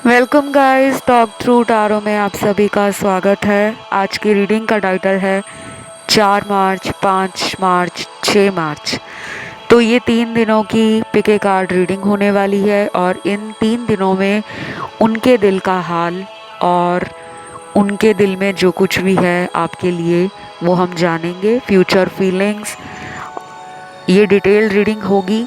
Welcome guys, talk through tarot में आप सभी का स्वागत है। आज की रीडिंग का टाइटल है 4 मार्च, 5 मार्च, 6 मार्च। तो ये 3 दिनों की पिके कार्ड रीडिंग होने वाली है और इन 3 दिनों में उनके दिल का हाल और उनके दिल में जो कुछ भी है आपके लिए वो हम जानेंगे। फ्यूचर फीलिंग्स, ये डिटेल रीडिंग होगी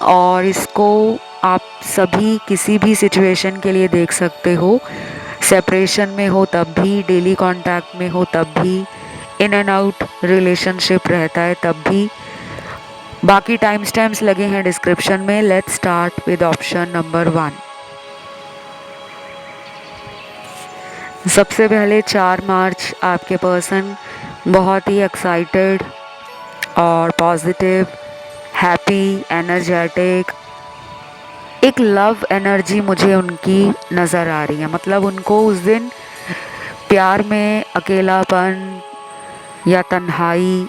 और इसको आप सभी किसी भी सिचुएशन के लिए देख सकते हो। सेपरेशन में हो तब भी, डेली कांटेक्ट में हो तब भी, इन एंड आउट रिलेशनशिप रहता है तब भी। बाकी टाइम स्टैम्प्स लगे हैं डिस्क्रिप्शन में। Let's start with option number 1। सबसे पहले 4 मार्च आपके पर्सन बहुत ही एक्साइटेड और पॉजिटिव, हैप्पी, एनर्जेटिक, एक लव एनर्जी मुझे उनकी नज़र आ रही है। मतलब उनको उस दिन प्यार में अकेलापन या तन्हाई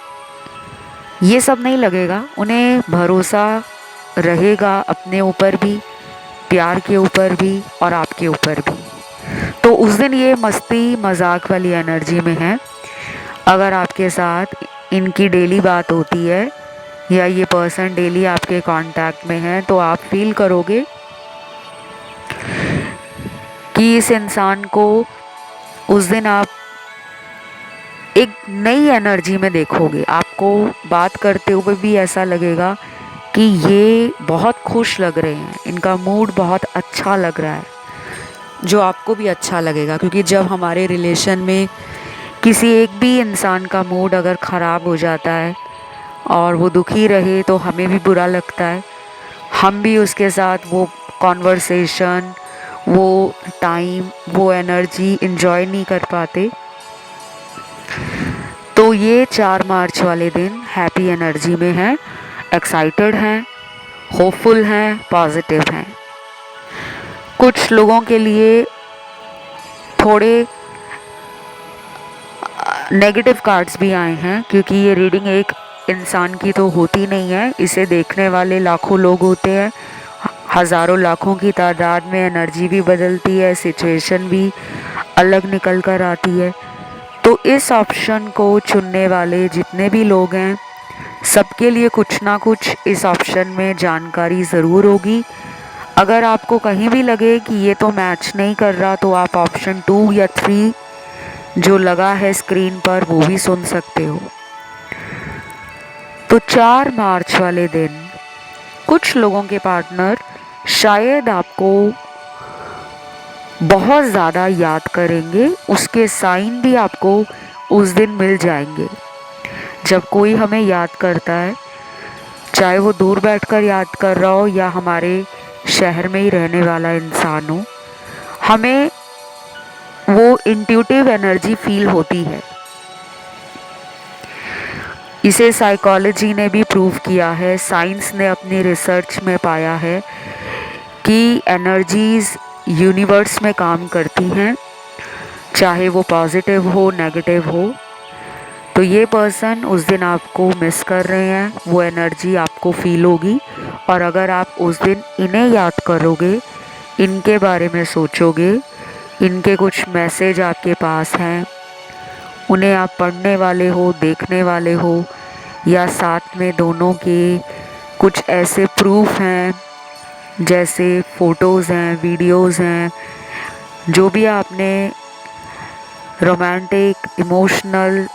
ये सब नहीं लगेगा। उन्हें भरोसा रहेगा अपने ऊपर भी, प्यार के ऊपर भी और आपके ऊपर भी। तो उस दिन ये मस्ती मजाक वाली एनर्जी में है। अगर आपके साथ इनकी डेली बात होती है या ये पर्सन डेली आपके कांटेक्ट में है तो आप फील करोगे कि इस इंसान को उस दिन आप एक नई एनर्जी में देखोगे। आपको बात करते हुए भी ऐसा लगेगा कि ये बहुत खुश लग रहे हैं, इनका मूड बहुत अच्छा लग रहा है, जो आपको भी अच्छा लगेगा। क्योंकि जब हमारे रिलेशन में किसी एक भी इंसान का मूड अगर ख़राब हो जाता है और वो दुखी रहे तो हमें भी बुरा लगता है। हम भी उसके साथ वो कॉन्वर्सेशन, वो टाइम, वो एनर्जी इंजॉय नहीं कर पाते। तो ये 4 मार्च वाले दिन हैप्पी एनर्जी में हैं, एक्साइटेड हैं, होपफुल हैं, पॉजिटिव हैं। कुछ लोगों के लिए थोड़े नेगेटिव कार्ड्स भी आए हैं क्योंकि ये रीडिंग एक इंसान की तो होती नहीं है, इसे देखने वाले लाखों लोग होते हैं। हज़ारों लाखों की तादाद में एनर्जी भी बदलती है, सिचुएशन भी अलग निकल कर आती है। तो इस ऑप्शन को चुनने वाले जितने भी लोग हैं सबके लिए कुछ ना कुछ इस ऑप्शन में जानकारी ज़रूर होगी। अगर आपको कहीं भी लगे कि ये तो मैच नहीं कर रहा तो आप ऑप्शन 2 या 3 जो लगा है स्क्रीन पर वो भी सुन सकते हो। तो 4 मार्च वाले दिन कुछ लोगों के पार्टनर शायद आपको बहुत ज़्यादा याद करेंगे, उसके साइन भी आपको उस दिन मिल जाएंगे। जब कोई हमें याद करता है, चाहे वो दूर बैठकर याद कर रहा हो या हमारे शहर में ही रहने वाला इंसान हो, हमें वो इंट्यूटिव एनर्जी फील होती है। इसे साइकोलॉजी ने भी प्रूव किया है, साइंस ने अपनी रिसर्च में पाया है कि एनर्जीज यूनिवर्स में काम करती हैं, चाहे वो पॉजिटिव हो नेगेटिव हो। तो ये पर्सन उस दिन आपको मिस कर रहे हैं, वो एनर्जी आपको फील होगी। और अगर आप उस दिन इन्हें याद करोगे, इनके बारे में सोचोगे, इनके कुछ मैसेज आपके पास हैं, उन्हें आप पढ़ने वाले हो, देखने वाले हो, या साथ में दोनों के कुछ ऐसे प्रूफ हैं जैसे फ़ोटोज़ हैं, वीडियोज़ हैं, जो भी आपने रोमांटिक इमोशनल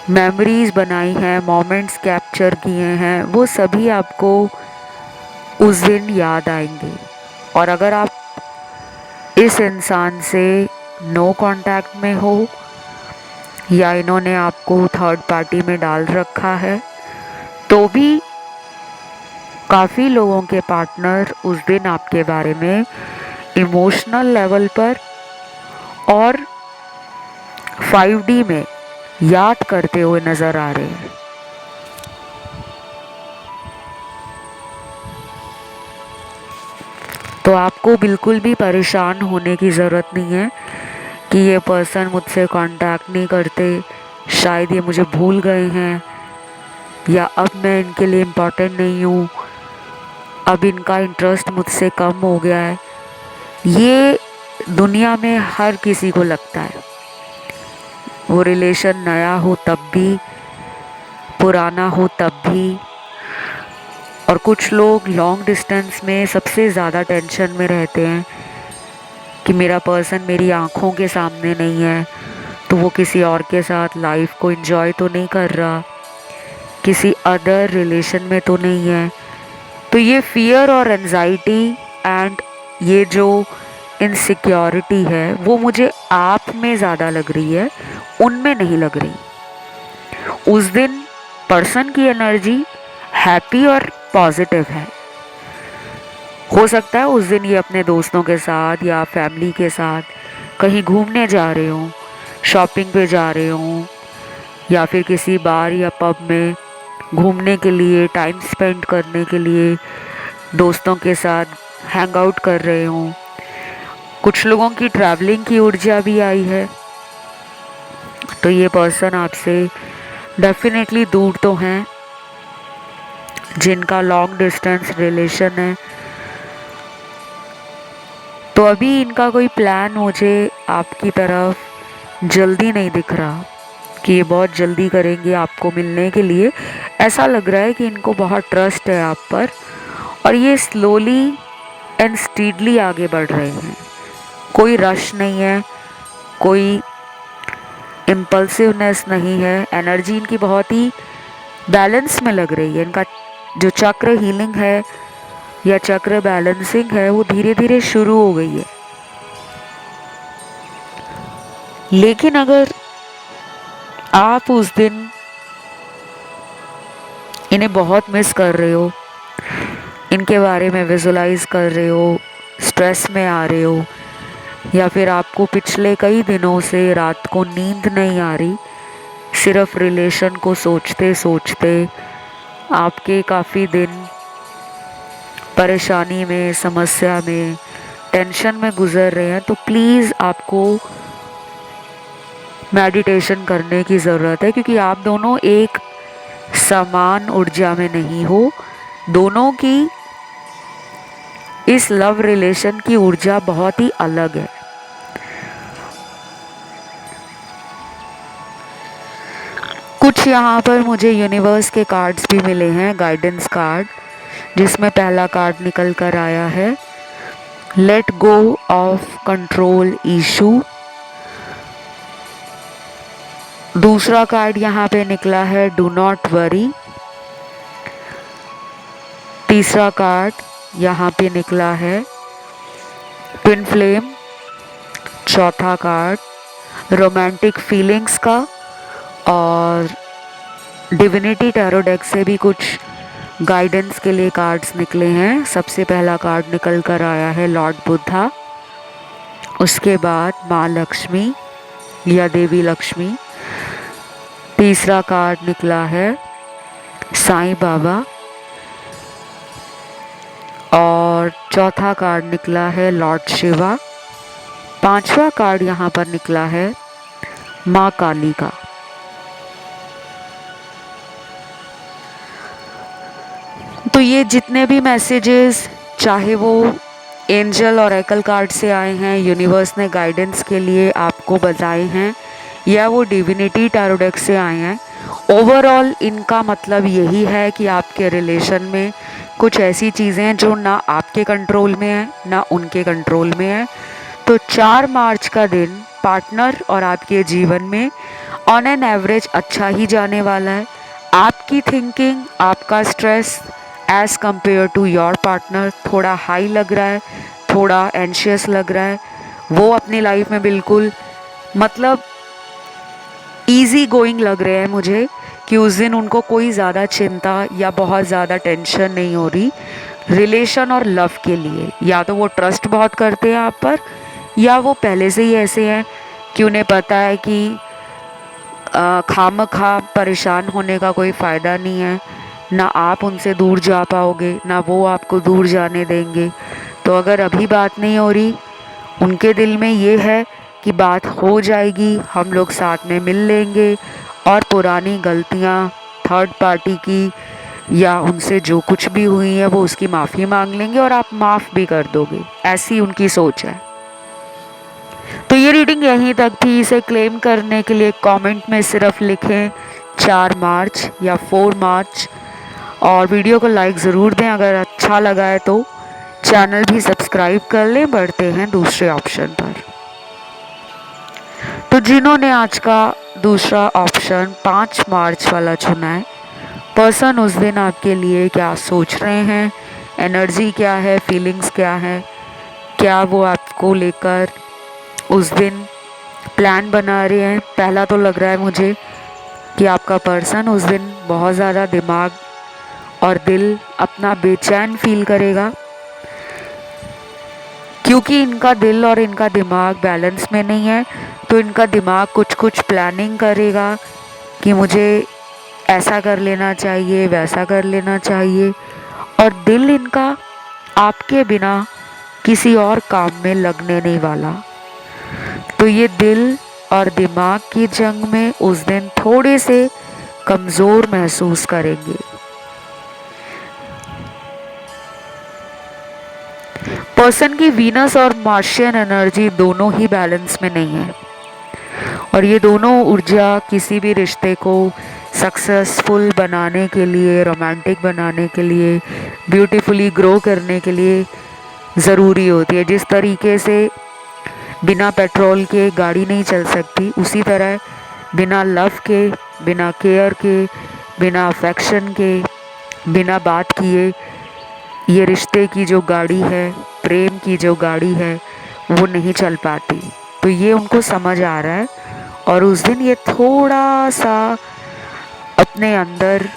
मेमोरीज़ बनाई हैं, मोमेंट्स कैप्चर किए हैं, वो सभी आपको उस दिन याद आएंगे। और अगर आप इस इंसान से नो कांटेक्ट में हो या इन्होंने आपको थर्ड पार्टी में डाल रखा है तो भी काफ़ी लोगों के पार्टनर उस दिन आपके बारे में इमोशनल लेवल पर और 5D में याद करते हुए नज़र आ रहे हैं। तो आपको बिल्कुल भी परेशान होने की ज़रूरत नहीं है कि ये पर्सन मुझसे कांटेक्ट नहीं करते, शायद ये मुझे भूल गए हैं, या अब मैं इनके लिए इम्पोर्टेंट नहीं हूँ, अब इनका इंटरेस्ट मुझसे कम हो गया है। ये दुनिया में हर किसी को लगता है, वो रिलेशन नया हो तब भी, पुराना हो तब भी। और कुछ लोग लॉन्ग डिस्टेंस में सबसे ज़्यादा टेंशन में रहते हैं कि मेरा पर्सन मेरी आँखों के सामने नहीं है, तो वो किसी और के साथ लाइफ को एंजॉय तो नहीं कर रहा, किसी अदर रिलेशन में तो नहीं है। तो ये फियर और एंजाइटी एंड ये जो इनसिक्योरिटी है वो मुझे आप में ज़्यादा लग रही है, उनमें नहीं लग रही। उस दिन पर्सन की एनर्जी हैप्पी और पॉजिटिव है। हो सकता है उस दिन ये अपने दोस्तों के साथ या फैमिली के साथ कहीं घूमने जा रहे हों, शॉपिंग पे जा रहे हों, या फिर किसी बार या पब में घूमने के लिए, टाइम स्पेंड करने के लिए दोस्तों के साथ हैंग आउट कर रहे हों। कुछ लोगों की ट्रैवलिंग की ऊर्जा भी आई है। तो ये पर्सन आपसे डेफिनेटली दूर तो हैं, जिनका लॉन्ग डिस्टेंस रिलेशन है। तो अभी इनका कोई प्लान मुझे आपकी तरफ जल्दी नहीं दिख रहा कि ये बहुत जल्दी करेंगे आपको मिलने के लिए। ऐसा लग रहा है कि इनको बहुत ट्रस्ट है आप पर, और ये स्लोली एंड स्टीडली आगे बढ़ रहे हैं। कोई रश नहीं है, कोई इम्पल्सिवनेस नहीं है। एनर्जी इनकी बहुत ही बैलेंस में लग रही है। इनका जो चक्र हीलिंग है या चक्र बैलेंसिंग है वो धीरे धीरे शुरू हो गई है। लेकिन अगर आप उस दिन इन्हें बहुत मिस कर रहे हो, इनके बारे में विजुलाइज कर रहे हो, स्ट्रेस में आ रहे हो, या फिर आपको पिछले कई दिनों से रात को नींद नहीं आ रही, सिर्फ रिलेशन को सोचते सोचते आपके काफ़ी दिन परेशानी में, समस्या में, टेंशन में गुजर रहे हैं, तो प्लीज़ आपको मेडिटेशन करने की ज़रूरत है। क्योंकि आप दोनों एक समान ऊर्जा में नहीं हो। दोनों की इस लव रिलेशन की ऊर्जा बहुत ही अलग है। कुछ यहाँ पर मुझे यूनिवर्स के कार्ड्स भी मिले हैं, गाइडेंस कार्ड, जिसमें पहला कार्ड निकल कर आया है let go of control issue. दूसरा कार्ड यहाँ पे निकला है डू नॉट वरी। तीसरा कार्ड यहाँ पे निकला है ट्विन फ्लेम। चौथा कार्ड रोमांटिक फीलिंग्स का। और डिविनिटी टैरो डेक से भी कुछ गाइडेंस के लिए कार्ड्स निकले हैं। सबसे पहला कार्ड निकल कर आया है लॉर्ड बुद्धा, उसके बाद माँ लक्ष्मी या देवी लक्ष्मी। तीसरा कार्ड निकला है साईं बाबा, और चौथा कार्ड निकला है लॉर्ड शिवा। पांचवा कार्ड यहाँ पर निकला है माँ काली का। तो ये जितने भी मैसेजेस, चाहे वो एंजल और एकल कार्ड से आए हैं, यूनिवर्स ने गाइडेंस के लिए आपको बताए हैं, या वो डिविनिटी टैरो डेक से आए हैं, ओवरऑल इनका मतलब यही है कि आपके रिलेशन में कुछ ऐसी चीज़ें हैं जो ना आपके कंट्रोल में है ना उनके कंट्रोल में है। तो 4 मार्च का दिन पार्टनर और आपके जीवन में ऑन एन एवरेज अच्छा ही जाने वाला है। आपकी थिंकिंग, आपका stress as compared to your partner थोड़ा हाई लग रहा है, थोड़ा एंशियस लग रहा है। वो अपनी लाइफ में बिल्कुल मतलब ईजी गोइंग लग रहे हैं मुझे, कि उस दिन उनको कोई ज़्यादा चिंता या बहुत ज़्यादा टेंशन नहीं हो रही रिलेशन और लव के लिए। या तो वो ट्रस्ट बहुत करते हैं आप पर, या वो पहले से ही ऐसे हैं कि उन्हें पता है कि खामखा परेशान होने का कोई फ़ायदा नहीं है। ना आप उनसे दूर जा पाओगे, ना वो आपको दूर जाने देंगे। तो अगर अभी बात नहीं हो रही, उनके दिल में ये है कि बात हो जाएगी, हम लोग साथ में मिल लेंगे और पुरानी गलतियाँ, थर्ड पार्टी की या उनसे जो कुछ भी हुई है वो उसकी माफ़ी मांग लेंगे और आप माफ़ भी कर दोगे, ऐसी उनकी सोच है। तो ये रीडिंग यहीं तक थी। इसे क्लेम करने के लिए कमेंट में सिर्फ लिखें 4 मार्च या 4 मार्च और वीडियो को लाइक ज़रूर दें। अगर अच्छा लगा है तो चैनल भी सब्सक्राइब कर लें। बढ़ते हैं दूसरे ऑप्शन पर। तो जिन्होंने आज का दूसरा ऑप्शन 5 मार्च वाला चुना है, पर्सन उस दिन आपके लिए क्या सोच रहे हैं, एनर्जी क्या है, फीलिंग्स क्या है, क्या वो आपको लेकर उस दिन प्लान बना रहे हैं। पहला तो लग रहा है मुझे कि आपका पर्सन उस दिन बहुत ज़्यादा दिमाग और दिल अपना बेचैन फील करेगा, क्योंकि इनका दिल और इनका दिमाग बैलेंस में नहीं है। तो इनका दिमाग कुछ कुछ प्लानिंग करेगा कि मुझे ऐसा कर लेना चाहिए, वैसा कर लेना चाहिए, और दिल इनका आपके बिना किसी और काम में लगने नहीं वाला। तो ये दिल और दिमाग की जंग में उस दिन थोड़े से कमज़ोर महसूस करेंगे। पर्सन की वीनस और मार्शियन एनर्जी दोनों ही बैलेंस में नहीं है, और ये दोनों ऊर्जा किसी भी रिश्ते को सक्सेसफुल बनाने के लिए, रोमांटिक बनाने के लिए, ब्यूटीफुली ग्रो करने के लिए ज़रूरी होती है। जिस तरीके से बिना पेट्रोल के गाड़ी नहीं चल सकती, उसी तरह बिना लव के, बिना केयर के, बिना अफेक्शन के, बिना बात किए ये रिश्ते की जो गाड़ी है, प्रेम की जो गाड़ी है, वो नहीं चल पाती। तो ये उनको समझ आ रहा है और उस दिन ये थोड़ा सा अपने अंदर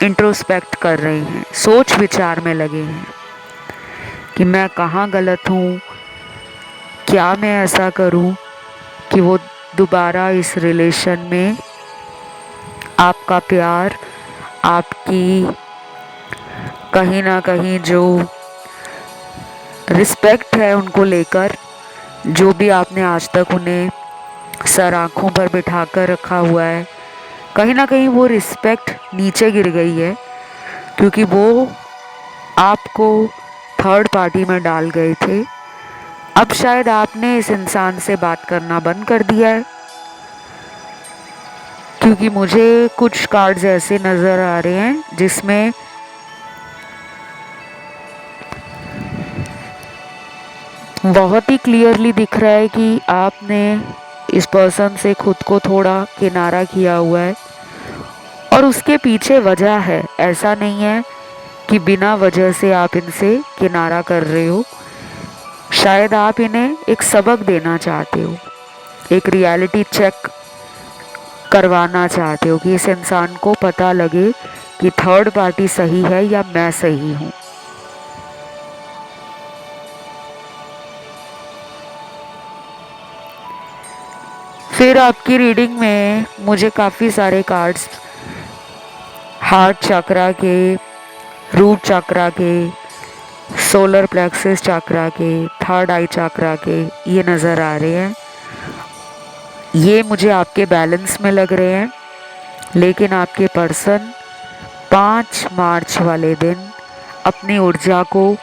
इंट्रोस्पेक्ट कर रहे हैं, सोच विचार में लगे हैं कि मैं कहाँ गलत हूँ, क्या मैं ऐसा करूँ कि वो दोबारा इस रिलेशन में आपका प्यार, आपकी कहीं ना कहीं जो रिस्पेक्ट है उनको लेकर, जो भी आपने आज तक उन्हें सर आँखों पर बिठा कर रखा हुआ है, कहीं ना कहीं वो रिस्पेक्ट नीचे गिर गई है, क्योंकि वो आपको थर्ड पार्टी में डाल गए थे। अब शायद आपने इस इंसान से बात करना बंद कर दिया है, क्योंकि मुझे कुछ कार्ड्स ऐसे नज़र आ रहे हैं जिसमें बहुत ही क्लियरली दिख रहा है कि आपने इस पर्सन से खुद को थोड़ा किनारा किया हुआ है, और उसके पीछे वजह है। ऐसा नहीं है कि बिना वजह से आप इनसे किनारा कर रहे हो। शायद आप इन्हें एक सबक देना चाहते हो, एक रियलिटी चेक करवाना चाहते हो कि इस इंसान को पता लगे कि थर्ड पार्टी सही है या मैं सही हूँ। फिर आपकी रीडिंग में मुझे काफ़ी सारे कार्ड्स हार्ट चक्रा के, रूट चक्रा के, सोलर प्लेक्सस चक्रा के, थर्ड आई चक्रा के ये नज़र आ रहे हैं। ये मुझे आपके बैलेंस में लग रहे हैं, लेकिन आपके पर्सन 5 मार्च वाले दिन अपनी ऊर्जा को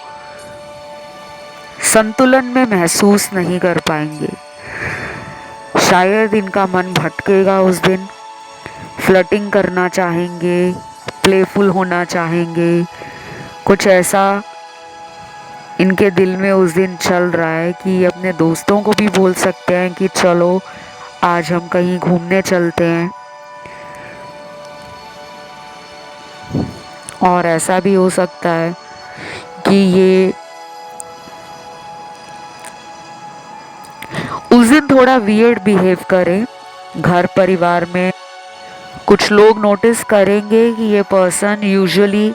संतुलन में महसूस नहीं कर पाएंगे। शायद इनका मन भटकेगा उस दिन, फ्लर्टिंग करना चाहेंगे, प्लेफुल होना चाहेंगे, कुछ ऐसा इनके दिल में उस दिन चल रहा है कि अपने दोस्तों को भी बोल सकते हैं कि चलो आज हम कहीं घूमने चलते हैं। और ऐसा भी हो सकता है कि ये उस दिन थोड़ा वियर्ड बिहेव करें घर परिवार में। कुछ लोग नोटिस करेंगे कि ये पर्सन यूजुअली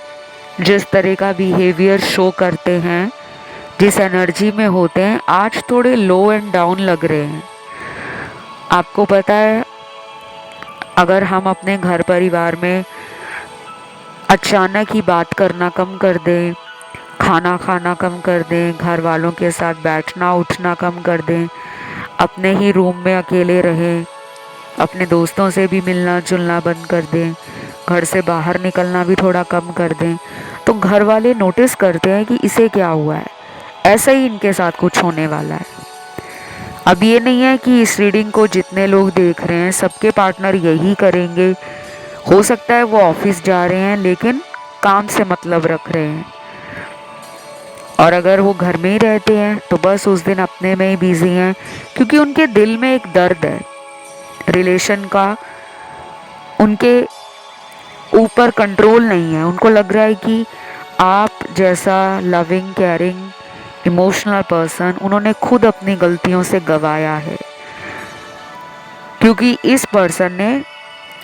जिस तरह का बिहेवियर शो करते हैं, जिस एनर्जी में होते हैं, आज थोड़े लो एंड डाउन लग रहे हैं। आपको पता है, अगर हम अपने घर परिवार में अचानक ही बात करना कम कर दें, खाना खाना कम कर दें, घर वालों के साथ बैठना उठना कम कर दें, अपने ही रूम में अकेले रहें, अपने दोस्तों से भी मिलना जुलना बंद कर दें, घर से बाहर निकलना भी थोड़ा कम कर दें, तो घर वाले नोटिस करते हैं कि इसे क्या हुआ है, ऐसा ही इनके साथ कुछ होने वाला है। अब ये नहीं है कि इस रीडिंग को जितने लोग देख रहे हैं सबके पार्टनर यही करेंगे। हो सकता है वो ऑफिस जा रहे हैं लेकिन काम से मतलब रख रहे हैं, और अगर वो घर में ही रहते हैं तो बस उस दिन अपने में ही बिजी हैं, क्योंकि उनके दिल में एक दर्द है रिलेशन का, उनके ऊपर कंट्रोल नहीं है। उनको लग रहा है कि आप जैसा लविंग केयरिंग इमोशनल पर्सन उन्होंने खुद अपनी गलतियों से गंवाया है, क्योंकि इस पर्सन ने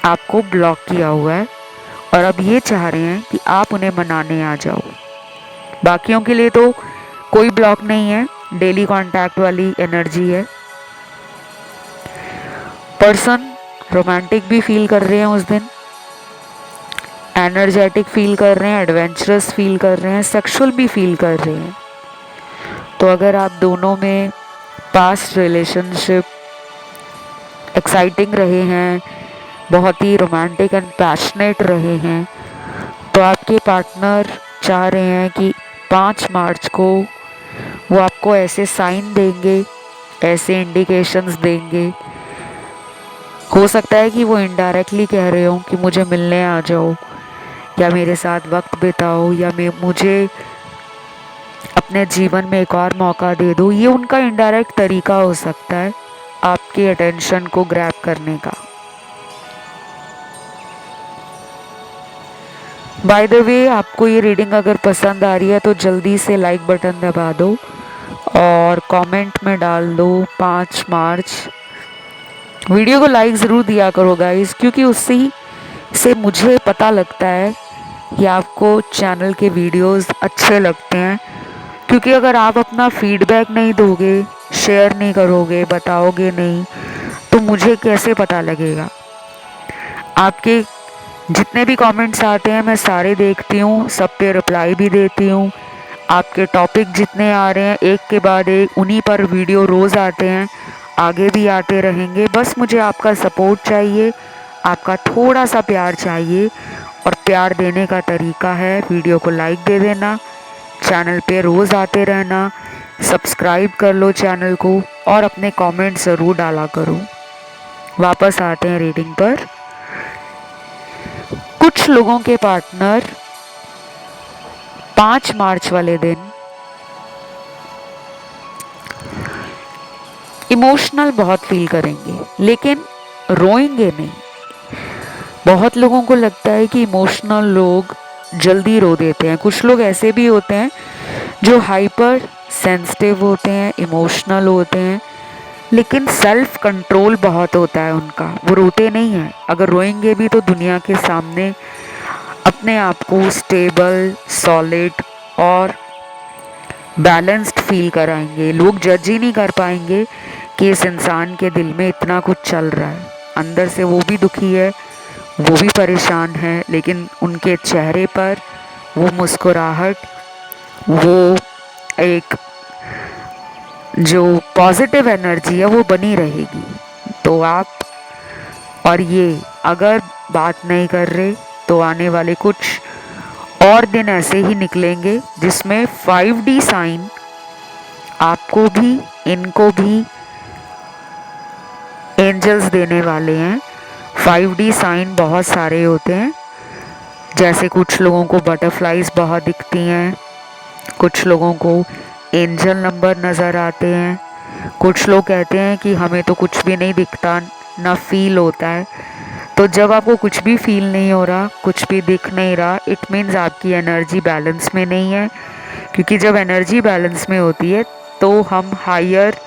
आपको ब्लॉक किया हुआ है और अब ये चाह रहे हैं कि आप उन्हें मनाने आ जाओ। बाकियों के लिए तो कोई ब्लॉक नहीं है, डेली कांटेक्ट वाली एनर्जी है। पर्सन रोमांटिक भी फील कर रहे हैं उस दिन, एनर्जेटिक फील कर रहे हैं, एडवेंचरस फील कर रहे हैं, सेक्सुअल भी फील कर रहे हैं। तो अगर आप दोनों में पास्ट रिलेशनशिप एक्साइटिंग रहे हैं, बहुत ही रोमांटिक एंड पैशनेट रहे हैं, तो आपके पार्टनर चाह रहे हैं कि 5 मार्च को वो आपको ऐसे साइन देंगे, ऐसे इंडिकेशंस देंगे। हो सकता है कि वो इनडायरेक्टली कह रहे हो कि मुझे मिलने आ जाओ, या मेरे साथ वक्त बिताओ, या मुझे अपने जीवन में एक और मौका दे दो। ये उनका इनडायरेक्ट तरीका हो सकता है आपके अटेंशन को ग्रैब करने का। बाय द वे, आपको ये रीडिंग अगर पसंद आ रही है तो जल्दी से लाइक बटन दबा दो और कमेंट में डाल दो 5 मार्च। वीडियो को लाइक ज़रूर दिया करो गाइस, क्योंकि उससे से मुझे पता लगता है कि आपको चैनल के वीडियोस अच्छे लगते हैं। क्योंकि अगर आप अपना फीडबैक नहीं दोगे, शेयर नहीं करोगे, बताओगे नहीं, तो मुझे कैसे पता लगेगा। आपके जितने भी कमेंट्स आते हैं मैं सारे देखती हूँ, सब पे रिप्लाई भी देती हूँ। आपके टॉपिक जितने आ रहे हैं एक के बाद एक, उन्हीं पर वीडियो रोज़ आते हैं, आगे भी आते रहेंगे। बस मुझे आपका सपोर्ट चाहिए, आपका थोड़ा सा प्यार चाहिए, और प्यार देने का तरीका है वीडियो को लाइक दे देना, चैनल पे रोज़ आते रहना, सब्सक्राइब कर लो चैनल को, और अपने कमेंट ज़रूर डाला करो। वापस आते हैं रीडिंग पर। कुछ लोगों के पार्टनर 5 मार्च वाले दिन इमोशनल बहुत फील करेंगे लेकिन रोएंगे नहीं। बहुत लोगों को लगता है कि इमोशनल लोग जल्दी रो देते हैं। कुछ लोग ऐसे भी होते हैं जो हाइपर सेंसिटिव होते हैं, इमोशनल होते हैं, लेकिन सेल्फ कंट्रोल बहुत होता है उनका, वो रोते नहीं हैं। अगर रोएंगे भी तो दुनिया के सामने अपने आप को स्टेबल, सॉलिड और बैलेंस्ड फील कराएंगे। लोग जज ही नहीं कर पाएंगे कि इस इंसान के दिल में इतना कुछ चल रहा है, अंदर से वो भी दुखी है, वो भी परेशान है, लेकिन उनके चेहरे पर वो मुस्कुराहट, वो एक जो पॉजिटिव एनर्जी है वो बनी रहेगी। तो आप और ये अगर बात नहीं कर रहे तो आने वाले कुछ और दिन ऐसे ही निकलेंगे जिसमें 5D साइन आपको भी इनको भी एंजल्स देने वाले हैं। 5D साइन बहुत सारे होते हैं, जैसे कुछ लोगों को बटरफ्लाइज बहुत दिखती हैं, कुछ लोगों को एंजल नंबर नज़र आते हैं, कुछ लोग कहते हैं कि हमें तो कुछ भी नहीं दिखता, ना फील होता है। तो जब आपको कुछ भी फील नहीं हो रहा, कुछ भी दिख नहीं रहा, इट मीन्स आपकी एनर्जी बैलेंस में नहीं है। क्योंकि जब एनर्जी बैलेंस में होती है तो हम हायर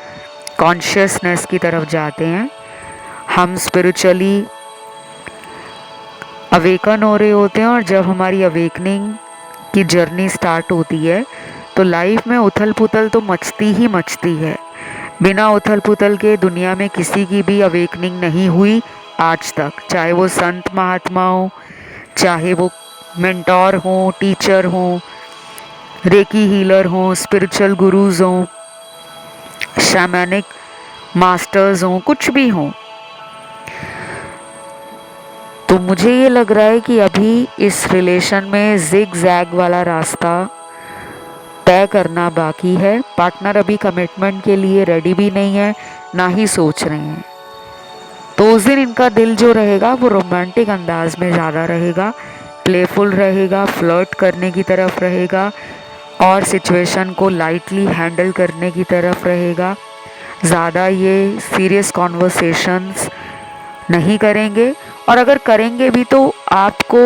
कॉन्शियसनेस की तरफ जाते हैं, हम स्पिरिचुअली अवेकन हो रहे होते हैं। और जब हमारी अवेकनिंग की जर्नी स्टार्ट होती है तो लाइफ में उथल पुथल तो मचती ही मचती है। बिना उथल पुथल के दुनिया में किसी की भी अवेकनिंग नहीं हुई आज तक, चाहे वो संत महात्मा हो, चाहे वो मेंटोर हो, टीचर हो, रेकी हीलर हो, स्पिरिचुअल गुरुज हो, शैमानिक मास्टर्स हो, कुछ भी हो। तो मुझे ये लग रहा है कि अभी इस रिलेशन में जिग जैग वाला रास्ता तय करना बाकी है। पार्टनर अभी कमिटमेंट के लिए रेडी भी नहीं है, ना ही सोच रहे हैं। तो उस दिन इनका दिल जो रहेगा वो रोमांटिक अंदाज में ज़्यादा रहेगा, प्लेफुल रहेगा, फ्लर्ट करने की तरफ रहेगा और सिचुएशन को लाइटली हैंडल करने की तरफ रहेगा। ज़्यादा ये सीरियस कॉन्वर्सेशंस नहीं करेंगे, और अगर करेंगे भी तो आपको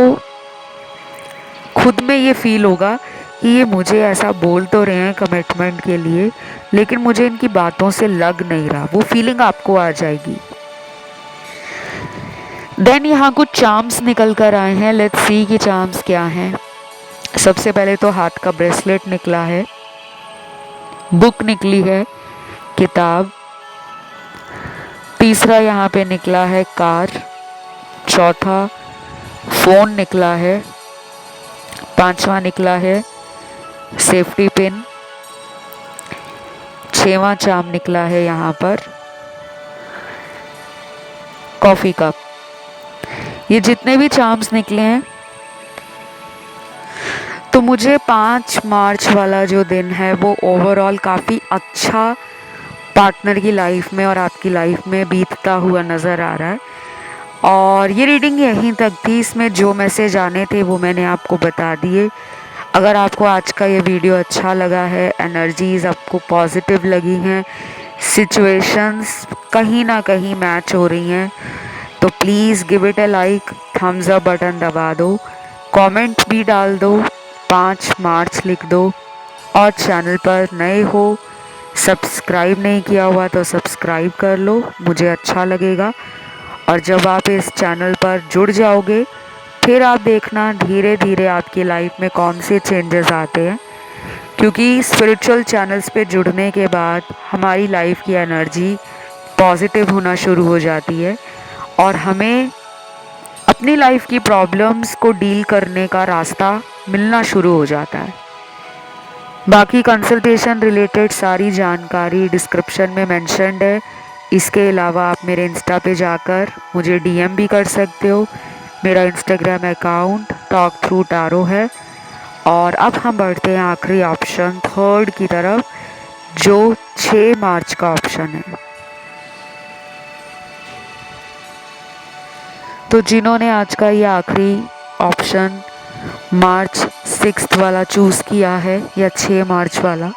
खुद में ये फील होगा कि ये मुझे ऐसा बोल तो रहे हैं कमिटमेंट के लिए, लेकिन मुझे इनकी बातों से लग नहीं रहा। वो फीलिंग आपको आ जाएगी। देन यहाँ कुछ चार्म्स निकल कर आए हैं। लेट्स सी कि चार्म्स क्या हैं। सबसे पहले तो हाथ का ब्रेसलेट निकला है, बुक निकली है, किताब, तीसरा यहाँ पे निकला है कार, चौथा फोन निकला है, पांचवा निकला है सेफ्टी पिन, छठवां चार्म निकला है यहाँ पर कॉफी कप। ये जितने भी चार्म्स निकले हैं, तो मुझे 5 मार्च वाला जो दिन है वो ओवरऑल काफ़ी अच्छा पार्टनर की लाइफ में और आपकी लाइफ में बीतता हुआ नज़र आ रहा है। और ये रीडिंग यहीं तक थी। इसमें जो मैसेज आने थे वो मैंने आपको बता दिए। अगर आपको आज का ये वीडियो अच्छा लगा है, एनर्जीज आपको पॉजिटिव लगी हैं, सिचुएशंस कहीं ना कहीं मैच हो रही हैं, तो please give it a like, thumbs up button दबा दो, कमेंट भी डाल दो, 5 मार्च लिख दो, और चैनल पर नए हो, सब्सक्राइब नहीं किया हुआ तो सब्सक्राइब कर लो, मुझे अच्छा लगेगा। और जब आप इस चैनल पर जुड़ जाओगे, फिर आप देखना धीरे धीरे आपकी लाइफ में कौन से चेंजेस आते हैं, क्योंकि स्पिरिचुअल चैनल्स पे जुड़ने के बाद हमारी लाइफ की एनर्जी पॉजिटिव होना शुरू हो जाती है और हमें अपनी लाइफ की प्रॉब्लम्स को डील करने का रास्ता मिलना शुरू हो जाता है। बाकी कंसल्टेशन रिलेटेड सारी जानकारी डिस्क्रिप्शन में मेंशन्ड है। इसके अलावा आप मेरे इंस्टा पे जाकर मुझे डीएम भी कर सकते हो। मेरा Instagram account talk through tarot है। और अब हम बढ़ते हैं आखिरी ऑप्शन थर्ड की तरफ, जो 6 मार्च का ऑप्शन है। तो जिन्होंने आज का ये आखिरी ऑप्शन मार्च 6 वाला चूज़ किया है या 6 मार्च वाला,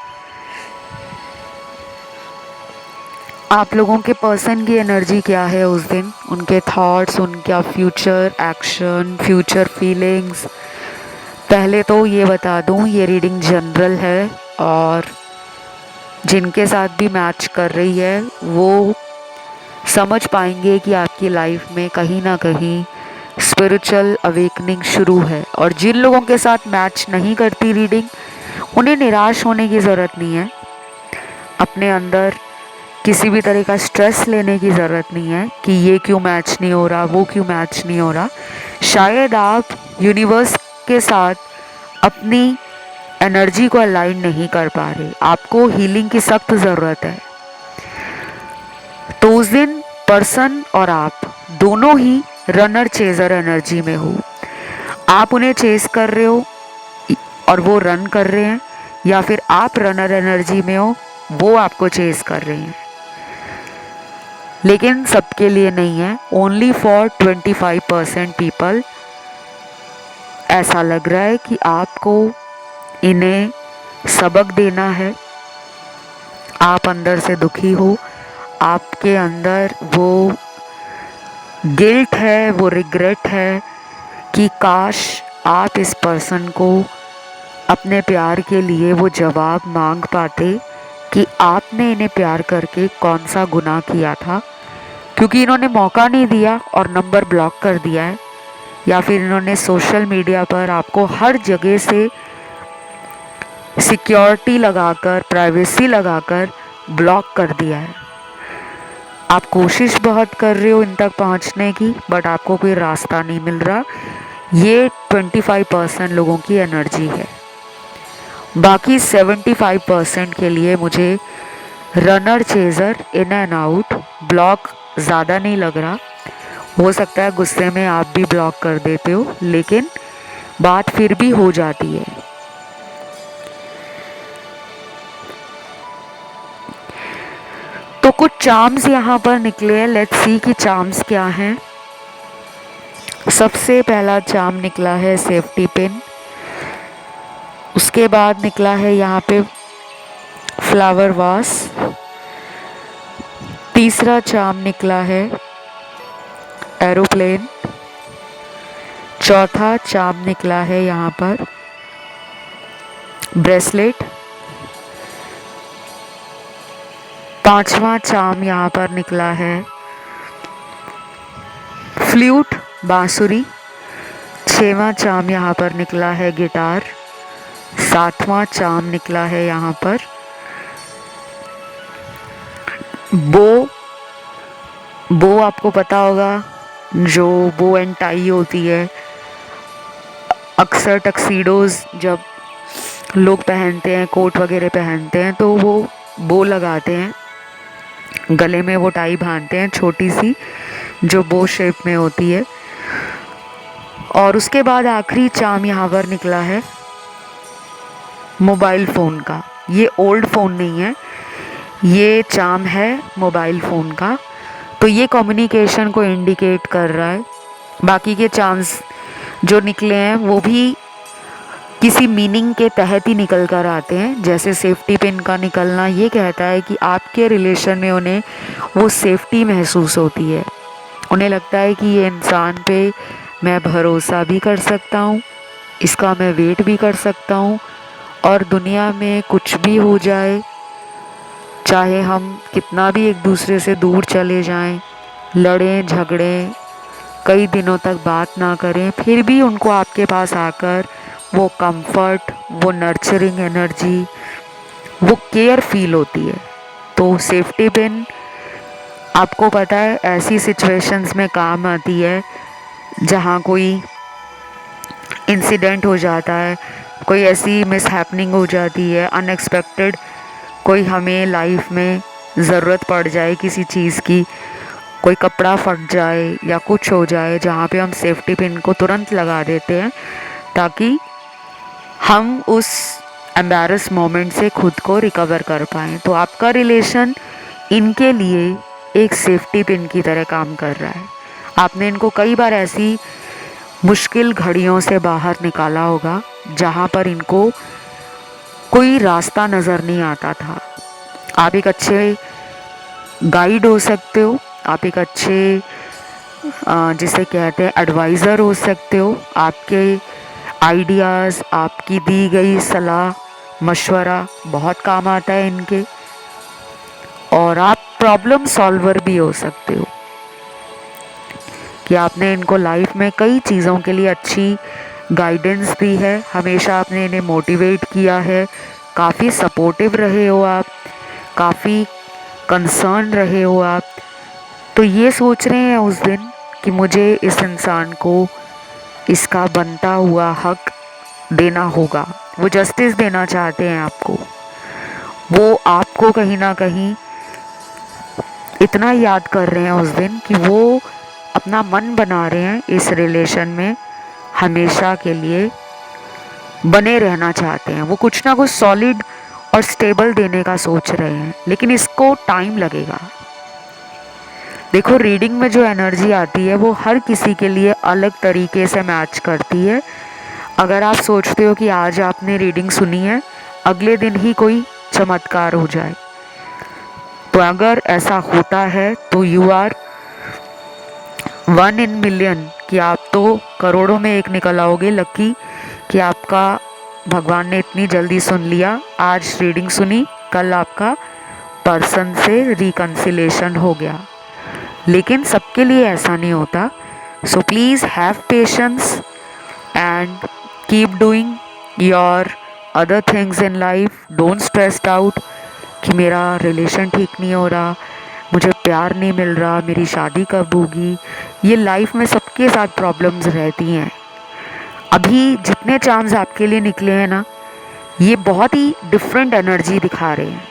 आप लोगों के पर्सन की एनर्जी क्या है उस दिन, उनके थॉट्स, उनका फ्यूचर एक्शन, फ्यूचर फीलिंग्स। पहले तो ये बता दूं, ये रीडिंग जनरल है और जिनके साथ भी मैच कर रही है वो समझ पाएंगे कि आपकी लाइफ में कहीं ना कहीं स्पिरिचुअल अवेकनिंग शुरू है। और जिन लोगों के साथ मैच नहीं करती रीडिंग, उन्हें निराश होने की ज़रूरत नहीं है, अपने अंदर किसी भी तरह का स्ट्रेस लेने की ज़रूरत नहीं है कि ये क्यों मैच नहीं हो रहा, वो क्यों मैच नहीं हो रहा। शायद आप यूनिवर्स के साथ अपनी एनर्जी को अलाइन नहीं कर पा रहे, आपको हीलिंग की सख्त ज़रूरत है। तो उस दिन पर्सन और आप दोनों ही रनर चेजर एनर्जी में हो। आप उन्हें चेस कर रहे हो और वो रन कर रहे हैं, या फिर आप रनर एनर्जी में हो, वो आपको चेस कर रहे हैं। लेकिन सबके लिए नहीं है, ओनली फॉर 25% पीपल। ऐसा लग रहा है कि आपको इन्हें सबक देना है। आप अंदर से दुखी हो, आपके अंदर वो गिल्ट है, वो रिग्रेट है कि काश आप इस पर्सन को अपने प्यार के लिए वो जवाब मांग पाते कि आपने इन्हें प्यार करके कौन सा गुनाह किया था, क्योंकि इन्होंने मौका नहीं दिया और नंबर ब्लॉक कर दिया है, या फिर इन्होंने सोशल मीडिया पर आपको हर जगह से सिक्योरिटी लगाकर, प्राइवेसी लगाकर ब्लॉक कर दिया है। आप कोशिश बहुत कर रहे हो इन तक पहुंचने की, बट आपको कोई रास्ता नहीं मिल रहा। ये 25% लोगों की एनर्जी है। बाकी 75% के लिए मुझे runner chaser, in and out, block ज़्यादा नहीं लग रहा। हो सकता है गुस्से में आप भी ब्लॉक कर देते हो, लेकिन बात फिर भी हो जाती है। तो कुछ चार्म्स यहाँ पर निकले हैं, लेट्स सी कि चार्म्स क्या हैं। सबसे पहला चार्म निकला है सेफ्टी पिन। उसके बाद निकला है यहाँ पे फ्लावर वास। तीसरा चार्म निकला है एरोप्लेन। चौथा चार्म निकला है यहाँ पर ब्रेसलेट। पांचवा चार्म यहाँ पर निकला है फ्लूट, बांसुरी। छठवां चार्म यहाँ पर निकला है गिटार। सातवां चार्म निकला है यहाँ पर बो। बो आपको पता होगा, जो बो एंड टाई होती है, अक्सर टक्सीडोज जब लोग पहनते हैं, कोट वगैरह पहनते हैं, तो वो बो लगाते हैं, गले में वो टाई बांधते हैं छोटी सी, जो बो शेप में होती है। और उसके बाद आखिरी चार्म यहाँ पर निकला है मोबाइल फ़ोन का। ये ओल्ड फ़ोन नहीं है, ये चार्म है मोबाइल फ़ोन का। तो ये कम्युनिकेशन को इंडिकेट कर रहा है। बाकी के चार्म्स जो निकले हैं वो भी किसी मीनिंग के तहत ही निकल कर आते हैं। जैसे सेफ्टी पिन का निकलना ये कहता है कि आपके रिलेशन में उन्हें वो सेफ्टी महसूस होती है, उन्हें लगता है कि ये इंसान पे मैं भरोसा भी कर सकता हूँ, इसका मैं वेट भी कर सकता हूँ, और दुनिया में कुछ भी हो जाए, चाहे हम कितना भी एक दूसरे से दूर चले जाएं, लड़ें झगड़ें, कई दिनों तक बात ना करें, फिर भी उनको आपके पास आकर वो कंफर्ट, वो नर्चरिंग एनर्जी, वो केयर फील होती है। तो सेफ्टी पिन आपको पता है ऐसी सिचुएशंस में काम आती है जहाँ कोई इंसिडेंट हो जाता है, कोई ऐसी मिसहैपनिंग हो जाती है, अनएक्सपेक्टेड कोई हमें लाइफ में ज़रूरत पड़ जाए किसी चीज़ की, कोई कपड़ा फट जाए या कुछ हो जाए, जहाँ पे हम सेफ्टी पिन को तुरंत लगा देते हैं ताकि हम उस एम्बैरस मोमेंट से खुद को रिकवर कर पाएँ। तो आपका रिलेशन इनके लिए एक सेफ्टी पिन की तरह काम कर रहा है। आपने इनको कई बार ऐसी मुश्किल घड़ियों से बाहर निकाला होगा जहाँ पर इनको कोई रास्ता नज़र नहीं आता था। आप एक अच्छे गाइड हो सकते हो, आप एक अच्छे जिसे कहते हैं एडवाइज़र हो सकते हो। आपके आइडियाज़, आपकी दी गई सलाह मशवरा बहुत काम आता है इनके, और आप प्रॉब्लम सॉल्वर भी हो सकते हो कि आपने इनको लाइफ में कई चीज़ों के लिए अच्छी गाइडेंस दी है, हमेशा आपने इन्हें मोटिवेट किया है, काफ़ी सपोर्टिव रहे हो आप, काफ़ी कंसर्न रहे हो आप। तो ये सोच रहे हैं उस दिन कि मुझे इस इंसान को इसका बनता हुआ हक देना होगा, वो जस्टिस देना चाहते हैं आपको, वो आपको कहीं ना कहीं इतना याद कर रहे हैं उस दिन कि वो अपना मन बना रहे हैं इस रिलेशन में हमेशा के लिए बने रहना चाहते हैं। वो कुछ ना कुछ सॉलिड और स्टेबल देने का सोच रहे हैं, लेकिन इसको टाइम लगेगा। देखो, रीडिंग में जो एनर्जी आती है वो हर किसी के लिए अलग तरीके से मैच करती है। अगर आप सोचते हो कि आज आपने रीडिंग सुनी है, अगले दिन ही कोई चमत्कार हो जाए, तो अगर ऐसा होता है तो यू आर 1 in million कि आप तो करोड़ों में एक निकल आओगे लकी कि आपका भगवान ने इतनी जल्दी सुन लिया। आज रीडिंग सुनी, कल आपका पर्सन से रिकन्सिलेशन हो गया। लेकिन सबके लिए ऐसा नहीं होता। So please have patience and keep doing your other things in life. Don't stressed out कि मेरा रिलेशन ठीक नहीं हो रहा, मुझे प्यार नहीं मिल रहा, मेरी शादी कब होगी। ये लाइफ में सबके साथ प्रॉब्लम्स रहती हैं। अभी जितने चार्म्स आपके लिए निकले हैं ना, ये बहुत ही डिफरेंट एनर्जी दिखा रहे हैं।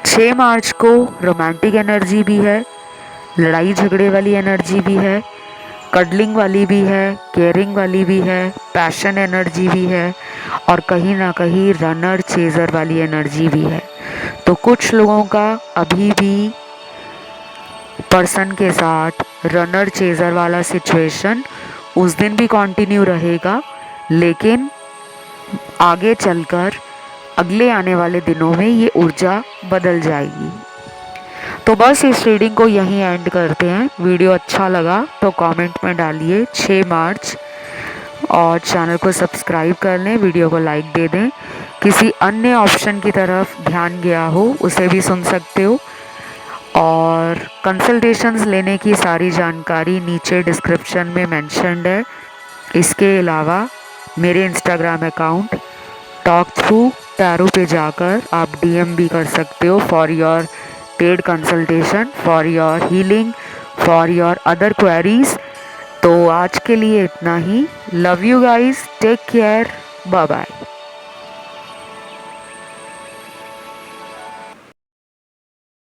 6 मार्च को रोमांटिक एनर्जी भी है, लड़ाई झगड़े वाली एनर्जी भी है, कडलिंग वाली भी है, केयरिंग वाली भी है, पैशन एनर्जी भी है और कहीं ना कहीं रनर चेजर वाली एनर्जी भी है। तो कुछ लोगों का अभी भी पर्सन के साथ रनर चेजर वाला सिचुएशन उस दिन भी कंटिन्यू रहेगा, लेकिन आगे चलकर अगले आने वाले दिनों में ये ऊर्जा बदल जाएगी। तो बस इस रीडिंग को यहीं एंड करते हैं। वीडियो अच्छा लगा तो कमेंट में डालिए 6 मार्च और चैनल को सब्सक्राइब कर लें, वीडियो को लाइक दे दें। किसी अन्य ऑप्शन की तरफ ध्यान गया हो उसे भी सुन सकते हो और कंसल्टेशंस लेने की सारी जानकारी नीचे डिस्क्रिप्शन में मेंशन्ड है। इसके अलावा मेरे Instagram account talk through tarot पे जाकर आप डीएम भी कर सकते हो for your paid consultation, for your healing, for your other queries. तो आज के लिए इतना ही। Love you guys, take care, bye bye.